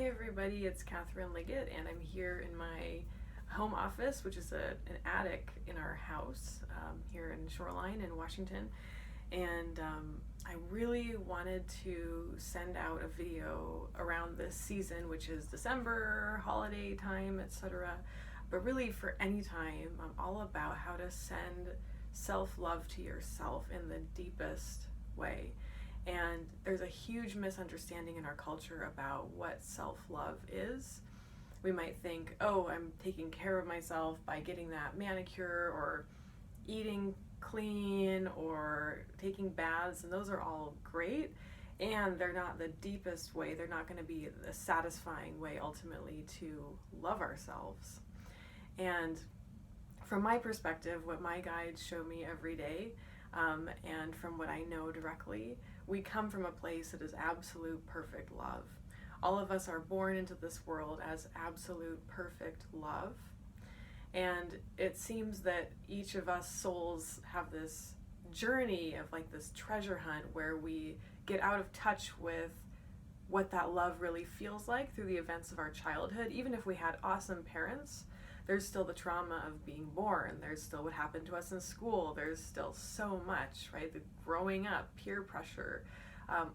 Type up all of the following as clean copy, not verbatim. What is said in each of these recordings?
everybody, it's Catherine Liggett, and I'm here in my home office, which is an attic in our house here in Shoreline in Washington. And I really wanted to send out a video around this season, which is December, holiday time, etc. But really for any time, I'm all about how to send self-love to yourself in the deepest way. And there's a huge misunderstanding in our culture about what self-love is. We might think, oh, I'm taking care of myself by getting that manicure or eating clean or taking baths, and those are all great, and they're not the deepest way. They're not going to be the satisfying way ultimately to love ourselves. And from my perspective, what my guides show me every day, and from what I know directly, we come from a place that is absolute perfect love. All of us are born into this world as absolute perfect love. And it seems that each of us souls have this journey of like this treasure hunt where we get out of touch with what that love really feels like through the events of our childhood. Even if we had awesome parents, there's still the trauma of being born. There's still what happened to us in school. There's still so much, right? The growing up, peer pressure,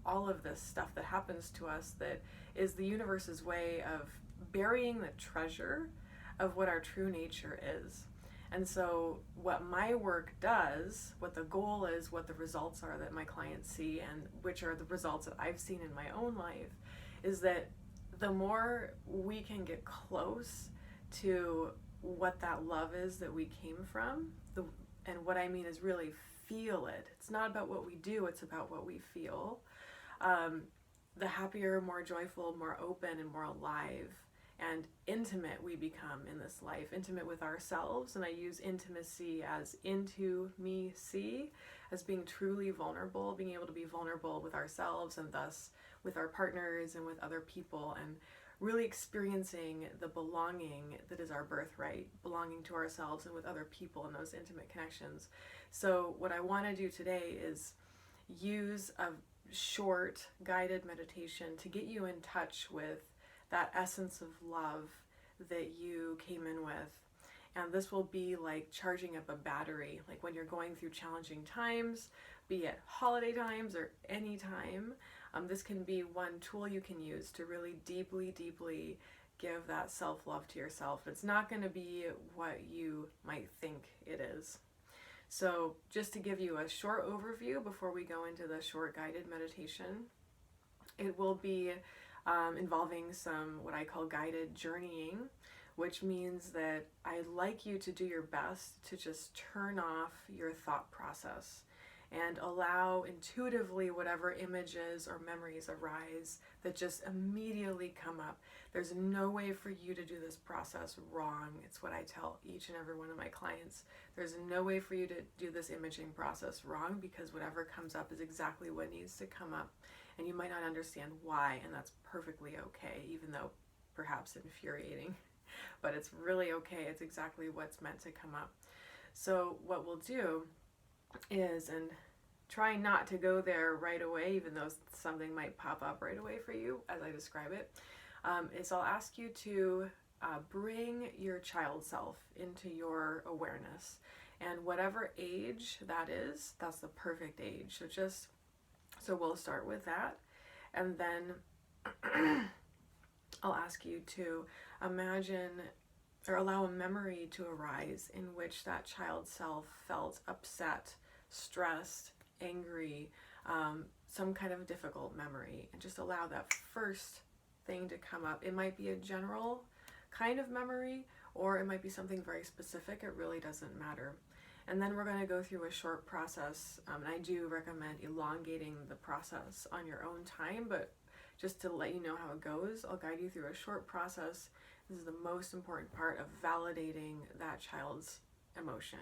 all of this stuff that happens to us that is the universe's way of burying the treasure of what our true nature is. And so what my work does, what the goal is, what the results are that my clients see, and which are the results that I've seen in my own life, is that the more we can get close to what that love is that we came from, and what I mean is really feel it. It's not about what we do, it's about what we feel. The happier, more joyful, more open, and more alive and intimate we become in this life, intimate with ourselves. And I use intimacy as into me see, as being truly vulnerable, being able to be vulnerable with ourselves and thus with our partners and with other people, and really experiencing the belonging that is our birthright, belonging to ourselves and with other people in those intimate connections. So what I want to do today is use a short guided meditation to get you in touch with that essence of love that you came in with. And this will be like charging up a battery, like when you're going through challenging times, be it holiday times or any time. This can be one tool you can use to really deeply give that self-love to yourself. It's not going to be what you might think it is. So just to give you a short overview before we go into the short guided meditation, it will be involving some what I call guided journeying, which means that I'd like you to do your best to just turn off your thought process and allow intuitively whatever images or memories arise that just immediately come up. There's no way for you to do this process wrong. It's what I tell each and every one of my clients. There's no way for you to do this imaging process wrong, because whatever comes up is exactly what needs to come up. And you might not understand why, and that's perfectly okay, even though perhaps infuriating. But it's really okay. It's exactly what's meant to come up. So what we'll do is, and try not to go there right away, even though something might pop up right away for you as I describe it, is I'll ask you to bring your child self into your awareness. And whatever age that is, that's the perfect age. So we'll start with that. And then I'll ask you to imagine or allow a memory to arise in which that child self felt upset, stressed, angry, some kind of difficult memory, and just allow that first thing to come up. It might be a general kind of memory, or it might be something very specific. It really doesn't matter. And then we're going to go through a short process, and I do recommend elongating the process on your own time, but just to let you know how it goes, I'll guide you through a short process. This is the most important part of validating that child's emotion.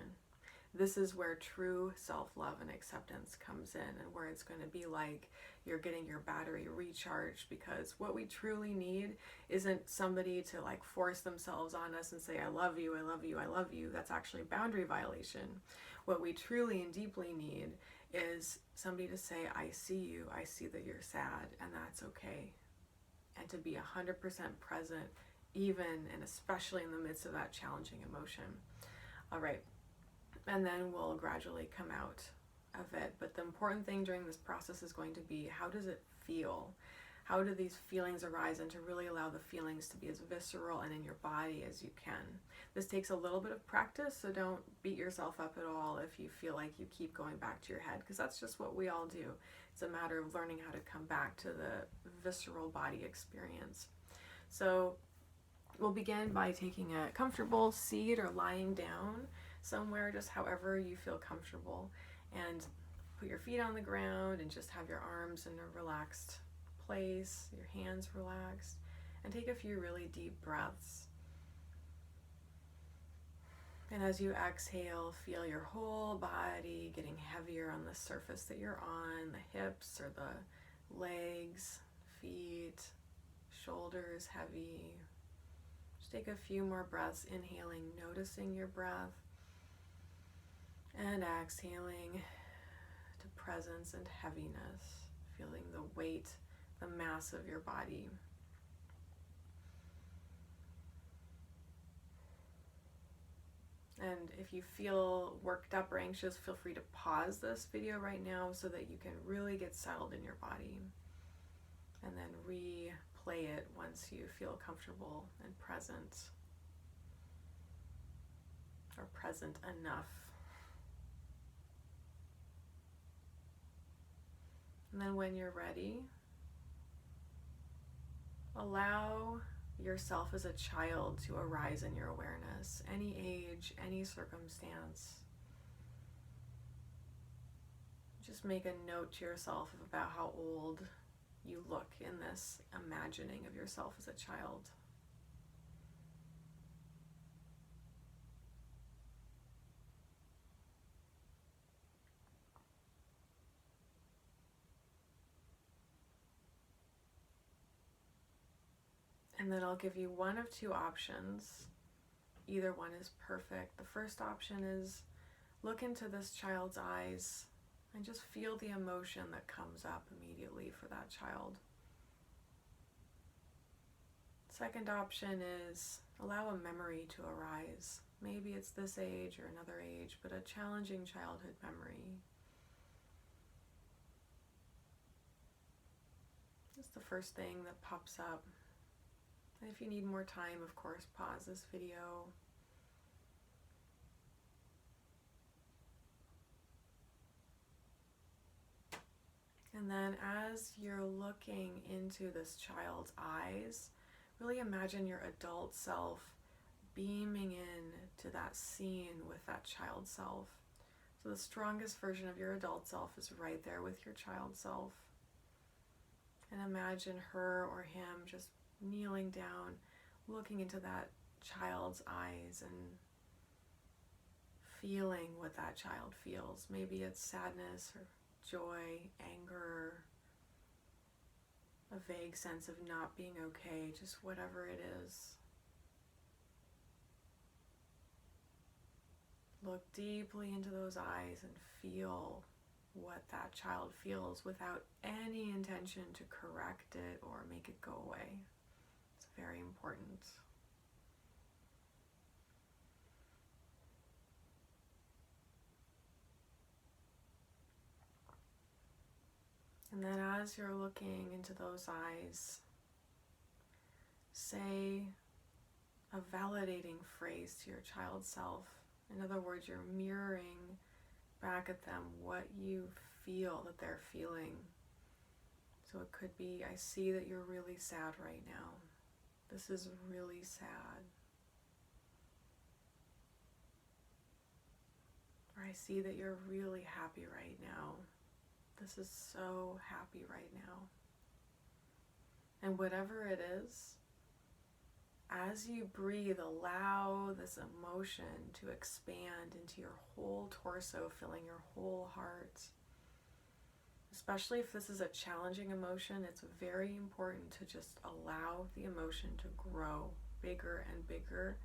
This is where true self-love and acceptance comes in, and where it's going to be like you're getting your battery recharged, because what we truly need isn't somebody to like force themselves on us and say, I love you, I love you, I love you. That's actually a boundary violation. What we truly and deeply need is somebody to say, I see you, I see that you're sad, and that's okay. and to be 100% present, even and especially in the midst of that challenging emotion. All right, and then we'll gradually come out of it. But the important thing during this process is going to be, how does it feel? How do these feelings arise? And to really allow the feelings to be as visceral and in your body as you can. This takes a little bit of practice, so don't beat yourself up at all if you feel like you keep going back to your head, because that's just what we all do. It's a matter of learning how to come back to the visceral body experience. So we'll begin by taking a comfortable seat or lying down somewhere, just however you feel comfortable, and put your feet on the ground and just have your arms in a relaxed place, your hands relaxed, and take a few really deep breaths. And as you exhale, feel your whole body getting heavier on the surface that you're on, the hips or the legs, feet, shoulders heavy. Just take a few more breaths, inhaling, noticing your breath, and exhaling to presence and heaviness, feeling the weight, the mass of your body. And if you feel worked up or anxious, feel free to pause this video right now so that you can really get settled in your body, and then replay it once you feel comfortable and present, or present enough. And then when you're ready, allow yourself as a child to arise in your awareness, any age, any circumstance. Just make a note to yourself about how old you look in this imagining of yourself as a child. And then I'll give you one of two options. Either one is perfect. The first option is look into this child's eyes and just feel the emotion that comes up immediately for that child. Second option is allow a memory to arise. Maybe it's this age or another age, but a challenging childhood memory. It's the first thing that pops up. And if you need more time, of course, pause this video. And then as you're looking into this child's eyes, really imagine your adult self beaming in to that scene with that child self. So the strongest version of your adult self is right there with your child self. And imagine her or him just kneeling down, looking into that child's eyes and feeling what that child feels. Maybe it's sadness or joy, anger, a vague sense of not being okay, just whatever it is. Look deeply into those eyes and feel what that child feels without any intention to correct it or make it go away. It's very important. And then as you're looking into those eyes, say a validating phrase to your child self. In other words, you're mirroring back at them what you feel that they're feeling. So it could be, I see that you're really sad right now. This is really sad. Or I see that you're really happy right now. This is so happy right now. And whatever it is, as you breathe, allow this emotion to expand into your whole torso, filling your whole heart. Especially if this is a challenging emotion, it's very important to just allow the emotion to grow bigger and bigger.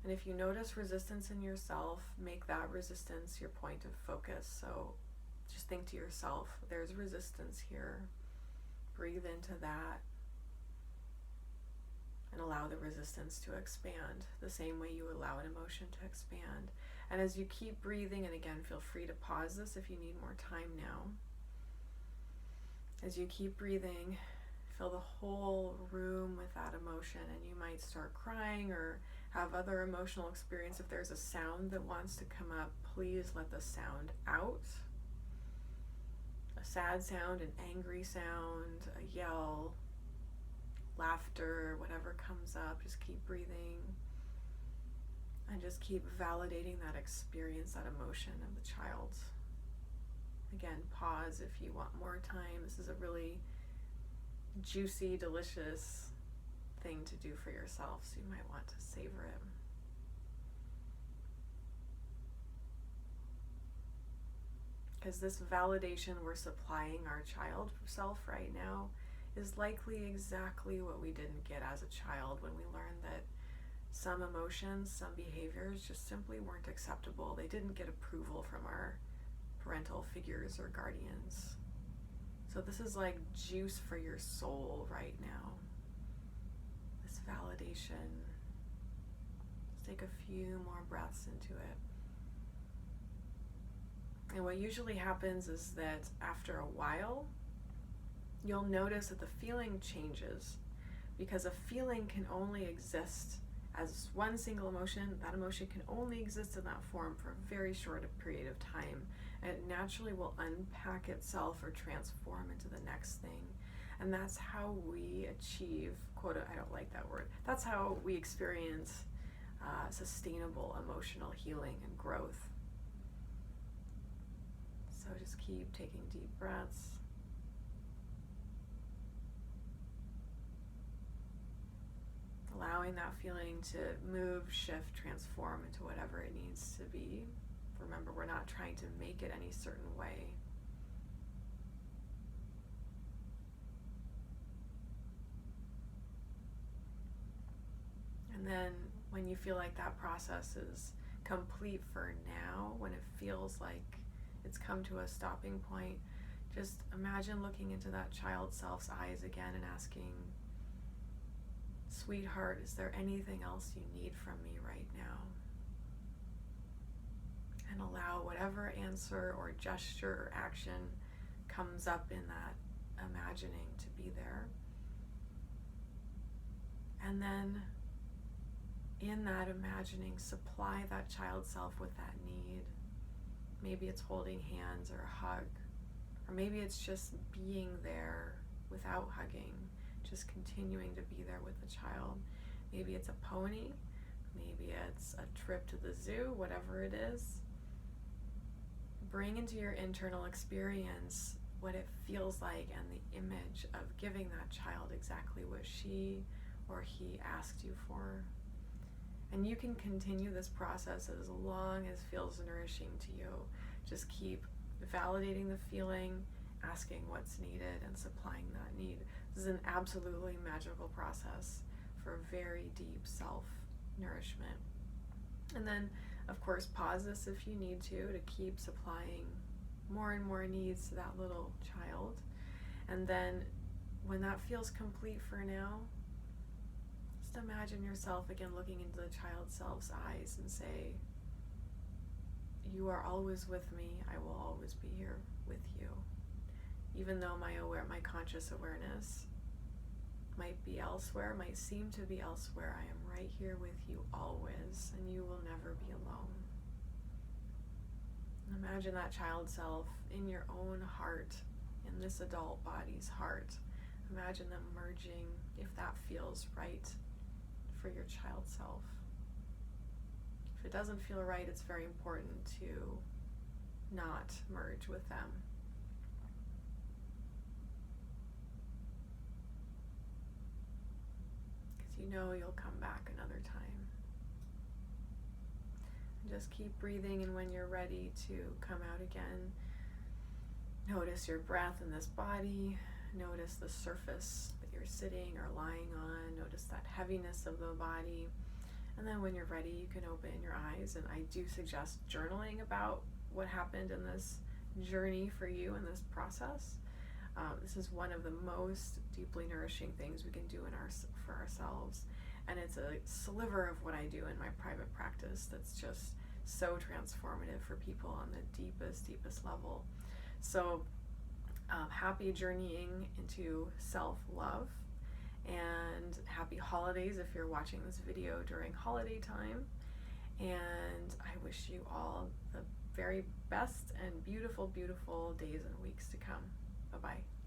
And if you notice resistance in yourself, make that resistance your point of focus. So just think to yourself, there's resistance here. Breathe into that. allow the resistance to expand the same way you allow an emotion to expand. And as you keep breathing, and again, feel free to pause this if you need more time now. As you keep breathing, fill the whole room with that emotion, and you might start crying or have other emotional experience. If there's a sound that wants to come up, please let the sound out. A sad sound, an angry sound, a yell, laughter, whatever comes up, just keep breathing and just keep validating that experience, that emotion of the child. Again, pause if you want more time. This is a really juicy, delicious thing to do for yourself, so you might want to savor it. Because this validation we're supplying our child self right now is likely exactly what we didn't get as a child when we learned that some emotions, some behaviors just simply weren't acceptable. They didn't get approval from our parental figures or guardians. So this is like juice for your soul right now. This validation. Let's take a few more breaths into it. And what usually happens is that after a while, you'll notice that the feeling changes, because a feeling can only exist as one single emotion. That emotion can only exist in that form for a very short period of time, and it naturally will unpack itself or transform into the next thing. And that's how we achieve, quote, I don't like that word, that's how we experience sustainable emotional healing and growth. So just keep taking deep breaths. Allowing that feeling to move, shift, transform into whatever it needs to be. Remember, we're not trying to make it any certain way. And then when you feel like that process is complete for now, when it feels like it's come to a stopping point, just imagine looking into that child self's eyes again and asking, sweetheart, is there anything else you need from me right now? And allow whatever answer or gesture or action comes up in that imagining to be there. And then in that imagining, supply that child self with that need. Maybe it's holding hands or a hug, or maybe it's just being there without hugging, just continuing to be there with the child. Maybe it's a pony, maybe it's a trip to the zoo, whatever it is. Bring into your internal experience what it feels like and the image of giving that child exactly what she or he asked you for. And you can continue this process as long as it feels nourishing to you. Just keep validating the feeling, asking what's needed, and supplying that need. This is an absolutely magical process for very deep self-nourishment. And then, of course, pause this if you need to keep supplying more and more needs to that little child. And then when that feels complete for now, just imagine yourself again looking into the child self's eyes and say, you are always with me. I will always be here with you. Even though my conscious awareness might be elsewhere, might seem to be elsewhere, I am right here with you always, and you will never be alone. And imagine that child self in your own heart, in this adult body's heart. Imagine them merging, if that feels right for your child self. If it doesn't feel right, it's very important to not merge with them. Because you know you'll come back another time. And just keep breathing, and when you're ready to come out again, notice your breath in this body. Notice the surface that you're sitting or lying on. Notice that heaviness of the body. And then when you're ready, you can open your eyes. And I do suggest journaling about what happened in this journey for you in this process. This is one of the most deeply nourishing things we can do for ourselves. and it's a sliver of what I do in my private practice that's just so transformative for people on the deepest level. So happy journeying into self-love, and happy holidays if you're watching this video during holiday time. And I wish you all the very best and beautiful days and weeks to come. Bye-bye.